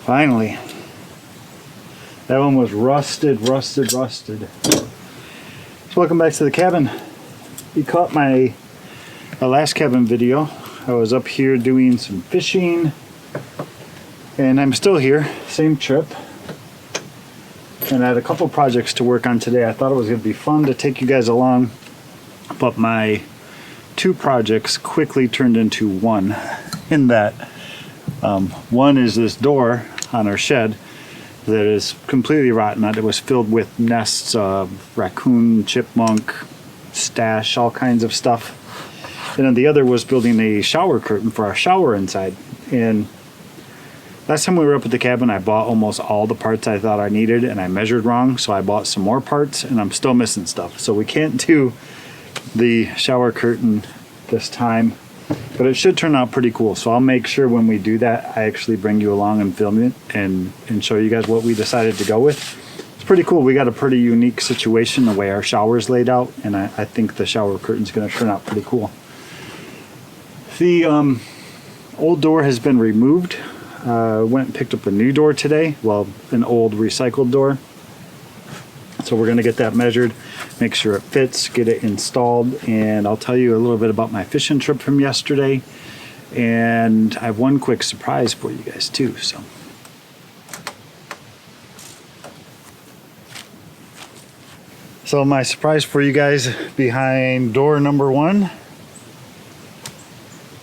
Finally. That one was rusted. So welcome back to the cabin. You caught my last cabin video. I was up here doing some fishing, and I'm still here, same trip. And I had a couple projects to work on today. I thought it was going to be fun to take you guys along, but my 2 projects quickly turned into one. In that, one is this door on our shed that is completely rotten. It was filled with nests of raccoon, chipmunk, stash, all kinds of stuff. And then the other was building a shower curtain for our shower inside. And last time we were up at the cabin, I bought almost all the parts I thought I needed, and I measured wrong, so I bought some more parts, and I'm still missing stuff. So we can't do the shower curtain this time, but it should turn out pretty cool. So I'll make sure when we do that, I actually bring you along and film it and show you guys what we decided to go with. It's pretty cool. We got a pretty unique situation the way our shower's laid out, and I think the shower curtain's going to turn out pretty cool. The old door has been removed. Went and picked up a new door today. Well, an old recycled door. So we're going to get that measured, make sure it fits, get it installed, and I'll tell you a little bit about my fishing trip from yesterday. And I have one quick surprise for you guys too. So my surprise for you guys behind door number 1.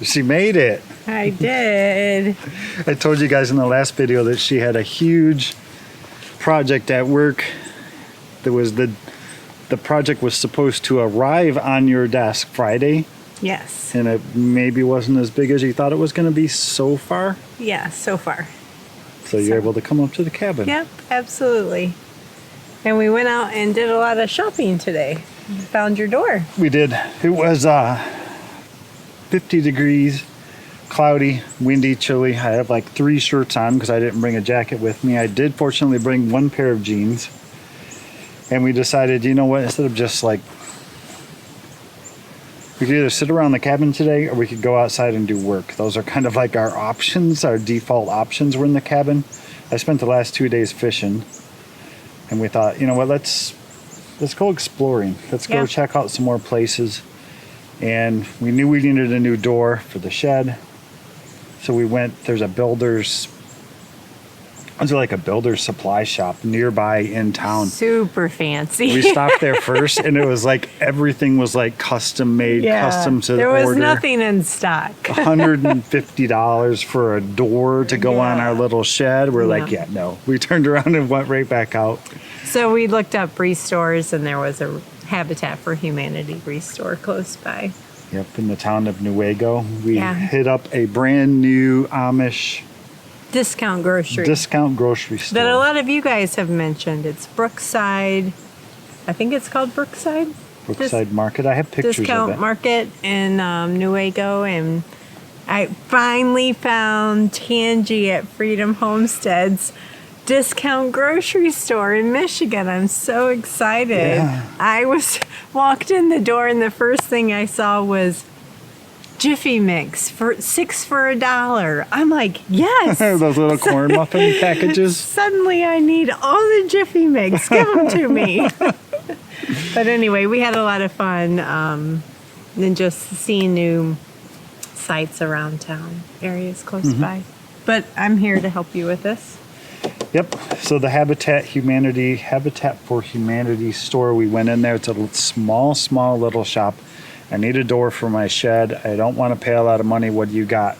She made it. I did. I told you guys in the last video that she had a huge project at work. There was the project was supposed to arrive on your desk Friday. Yes. And it maybe wasn't as big as you thought it was going to be so far. Yeah, so far. So you're able to come up to the cabin. Yep, absolutely. And we went out and did a lot of shopping today. Found your door. We did. It was 50 degrees, cloudy, windy, chilly. I have like 3 shirts on because I didn't bring a jacket with me. I did fortunately bring 1 pair of jeans. And we decided, you know what, instead of just like, we could either sit around the cabin today or we could go outside and do work. Those are kind of like our options, our default options were in the cabin. I spent the last 2 days fishing, and we thought, you know what, let's go exploring. Let's go check out some more places. And we knew we needed a new door for the shed. So we went, there's a builder's supply shop nearby in town. Super fancy. We stopped there first, and it was like everything was like custom made, custom to the order. There was nothing in stock. $150 for a door to go on our little shed. We're like, no. We turned around and went right back out. So we looked up restores, and there was a Habitat for Humanity restore close by. Yep, in the town of Newport. We hit up a brand new Amish discount grocery store that a lot of you guys have mentioned. It's Brookside. I think it's called Brookside Market. I have pictures of it. Discount Market in Newport, and I finally found Tangi at Freedom Homestead's discount grocery store in Michigan. I'm so excited. Yeah. I walked in the door, and the first thing I saw was Jiffy Mix for $6 for $1. I'm like, yes. Those little corn muffin packages. Suddenly I need all the Jiffy Mix. Give them to me. But anyway, we had a lot of fun and just seeing new sites around town, areas close by. But I'm here to help you with this. Yep. So the Habitat for Humanity store, we went in there. It's a small little shop. I need a door for my shed. I don't want to pay a lot of money. What do you got?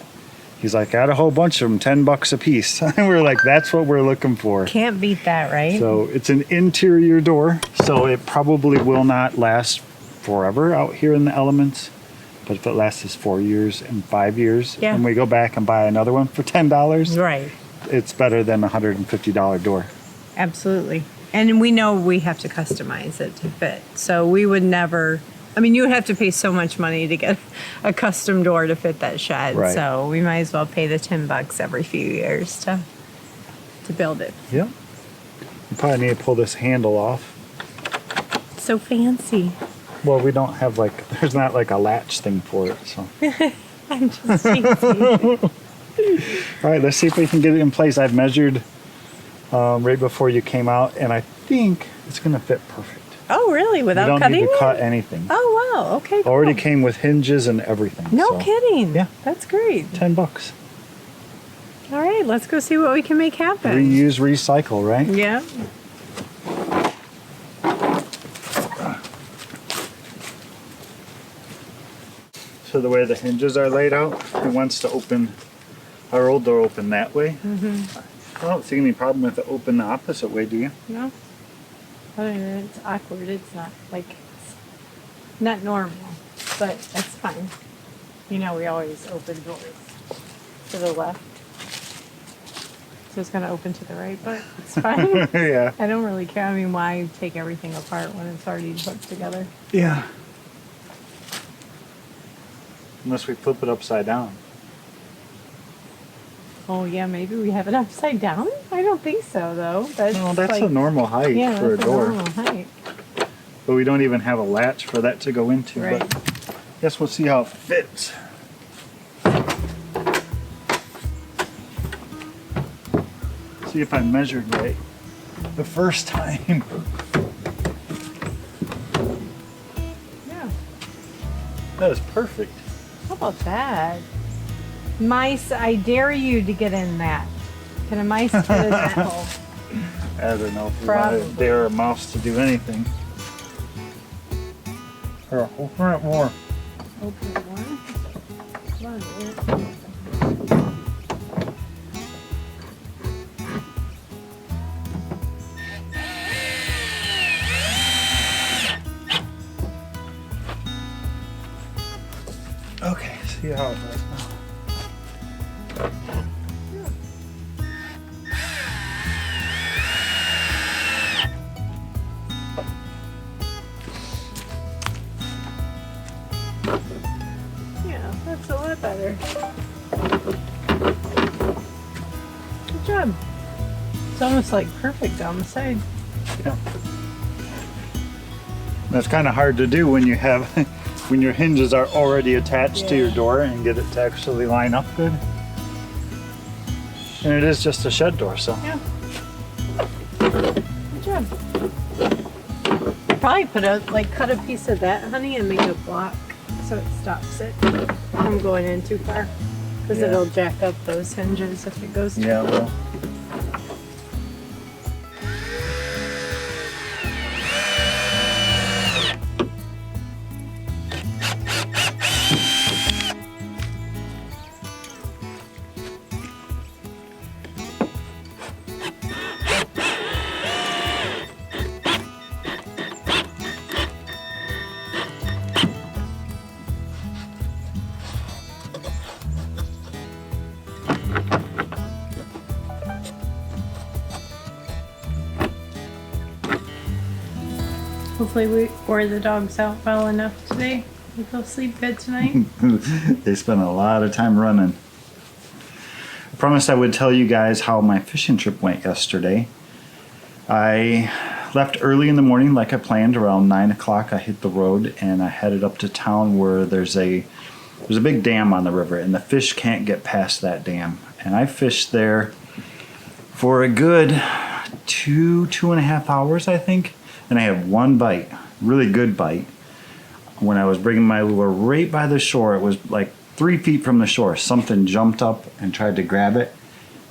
He's like, I got a whole bunch of them, $10 a piece. And we're like, that's what we're looking for. Can't beat that, right? So it's an interior door, so it probably will not last forever out here in the elements. But if it lasts us 4 years and 5 years, and we go back and buy another one for $10, right, it's better than a $150 door. Absolutely. And we know we have to customize it to fit. So we would never, I mean, you would have to pay so much money to get a custom door to fit that shed. Right. So we might as well pay the $10 every few years to build it. Yep. You probably need to pull this handle off. So fancy. Well, we don't have there's not like a latch thing for it, so. I'm just fancy. All right, let's see if we can get it in place. I've measured right before you came out, and I think it's going to fit perfect. Oh, really? You Without don't cutting need to it? cut anything. Oh, wow. Okay, cool. Already came with hinges and everything. No so, kidding. Yeah. That's great. $10. All right, let's go see what we can make happen. Reuse, recycle, right? Yeah. So the way the hinges are laid out, it wants to open our old door open that way. I don't see any problem with it open the opposite way, do you? No. Other than it's awkward. It's not like it's not normal, but that's fine. You know, we always open doors to the left. So it's going to open to the right, but it's fine. Yeah. I don't really care. I mean, why take everything apart when it's already put together? Yeah. Unless we flip it upside down. Oh, yeah, maybe we have it upside down? I don't think so, though. That's No, that's like, a normal height yeah, for a that's door. normal height. But we don't even have a latch for that to go into. Right. But I guess we'll see how it fits. See if I measured right the first time. Yeah. That is perfect. How about that? Mice, I dare you to get in that. Can a mice fit in that hole? I don't know if we want Probably. to dare a mouse to do anything. Here, open it more. Open it one. Come on, dear. Okay, see how it does now. Yeah, that's a lot better. Good job. It's almost like perfect on the side. Yeah. That's kind of hard to do when you have when your hinges are already attached to your door and get it to actually line up good. And it is just a shed door, so. Yeah. Good job. Probably cut a piece of that, honey, and make a block so it stops it from going in too far. Because Yeah. it'll jack up those hinges if it goes too Yeah, far. well. Hopefully we wore the dogs out well enough today. Think they'll sleep good tonight. They spent a lot of time running. I promised I would tell you guys how my fishing trip went yesterday. I left early in the morning like I planned. Around 9 o'clock I hit the road and I headed up to town where there's a big dam on the river and the fish can't get past that dam. And I fished there for a good 2.5 hours, I think. And I had one bite, really good bite. When I was bringing my lure right by the shore, it was like 3 feet from the shore. Something jumped up and tried to grab it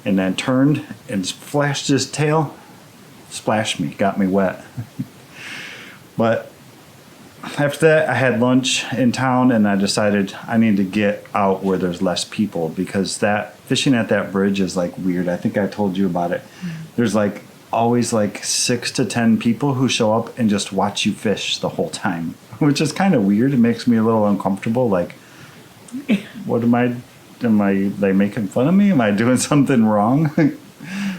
and then turned and flashed his tail, splashed me, got me wet. But after that, I had lunch in town and I decided I need to get out where there's less people because that fishing at that bridge is like weird. I think I told you about it. There's like always like 6 to 10 people who show up and just watch you fish the whole time, which is kind of weird. It makes me a little uncomfortable. Like, what they making fun of me? Am I doing something wrong?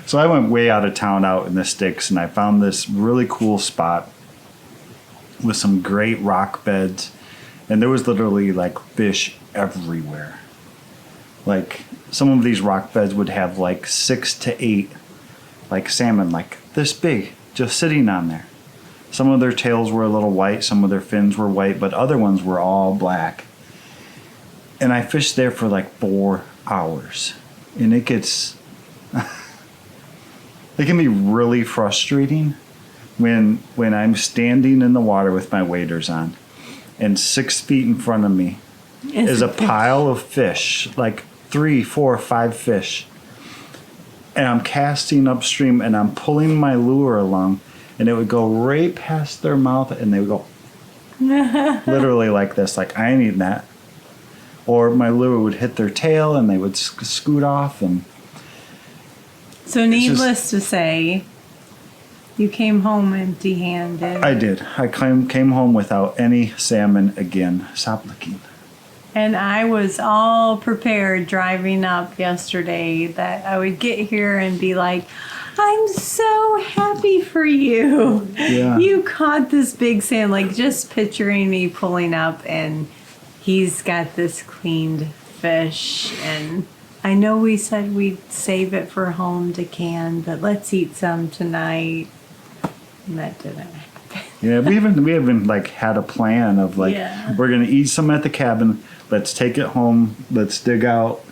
So I went way out of town out in the sticks and I found this really cool spot with some great rock beds. And there was literally like fish everywhere. Like some of these rock beds would have like 6 to 8 like salmon like this big just sitting on there. Some of their tails were a little white, some of their fins were white, but other ones were all black. And I fished there for like 4 hours. And it gets, it can be really frustrating when I'm standing in the water with my waders on, and 6 feet in front of me is a pile of fish, like 3, 4, 5 fish. And I'm casting upstream and I'm pulling my lure along, and it would go right past their mouth and they would go literally like this, like, I need that. Or my lure would hit their tail and they would scoot off. And so needless to say, you came home empty-handed. I did. I came home without any salmon again. Stop looking. And I was all prepared driving up yesterday that I would get here and be like, I'm so happy for you. Yeah. You caught this big salmon. Like, just picturing me pulling up and he's got this cleaned fish. And I know we said we'd save it for home to can, but let's eat some tonight. And that didn't happen. Yeah, we haven't like had a plan of like, we're gonna eat some at the cabin. Let's take it home. Let's dig out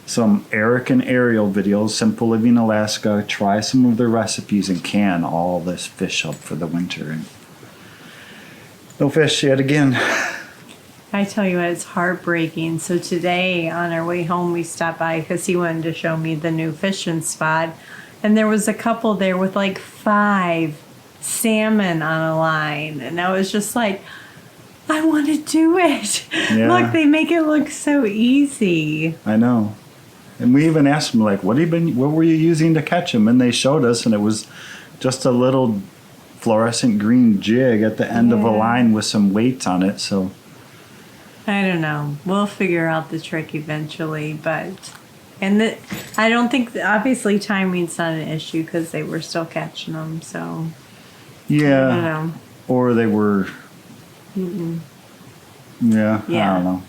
some Eric and Ariel videos, Simple Living Alaska, try some of their recipes, and can all this fish up for the winter. And no fish yet again. I tell you what, it's heartbreaking. So today on our way home, we stopped by because he wanted to show me the new fishing spot. And there was a couple there with like 5 salmon on a line. And I was just like, I want to do it. Yeah. Look, they make it look so easy. I know. And we even asked them, like, what were you using to catch them? And they showed us, and it was just a little fluorescent green jig at the end of a line with some weights on it. So I don't know. We'll figure out the trick eventually, but I don't think, obviously timing's not an issue because they were still catching them. So yeah, I don't know. Or they were. Yeah, I don't know.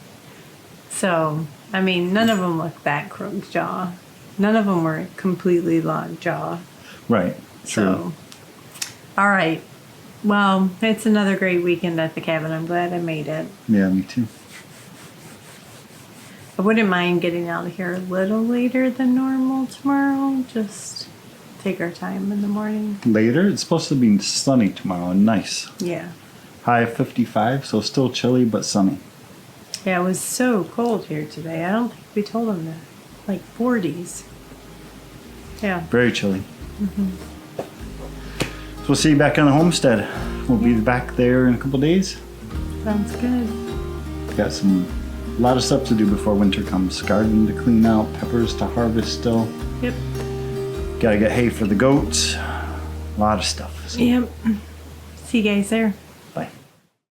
So, I mean, none of them looked that crooked jaw. None of them were completely locked jaw. Right. True. So, all right. Well, it's another great weekend at the cabin. I'm glad I made it. Yeah, me too. I wouldn't mind getting out of here a little later than normal tomorrow. Just take our time in the morning. Later? It's supposed to be sunny tomorrow and nice. Yeah. High of 55, so still chilly but sunny. Yeah, it was so cold here today. I don't think we told them that. Like 40s. Yeah. Very chilly. So we'll see you back on the homestead. We'll be back there in a couple days. Sounds good. Got a lot of stuff to do before winter comes. Garden to clean out, peppers to harvest still. Yep. Gotta get hay for the goats. A lot of stuff. So. Yep. See you guys there.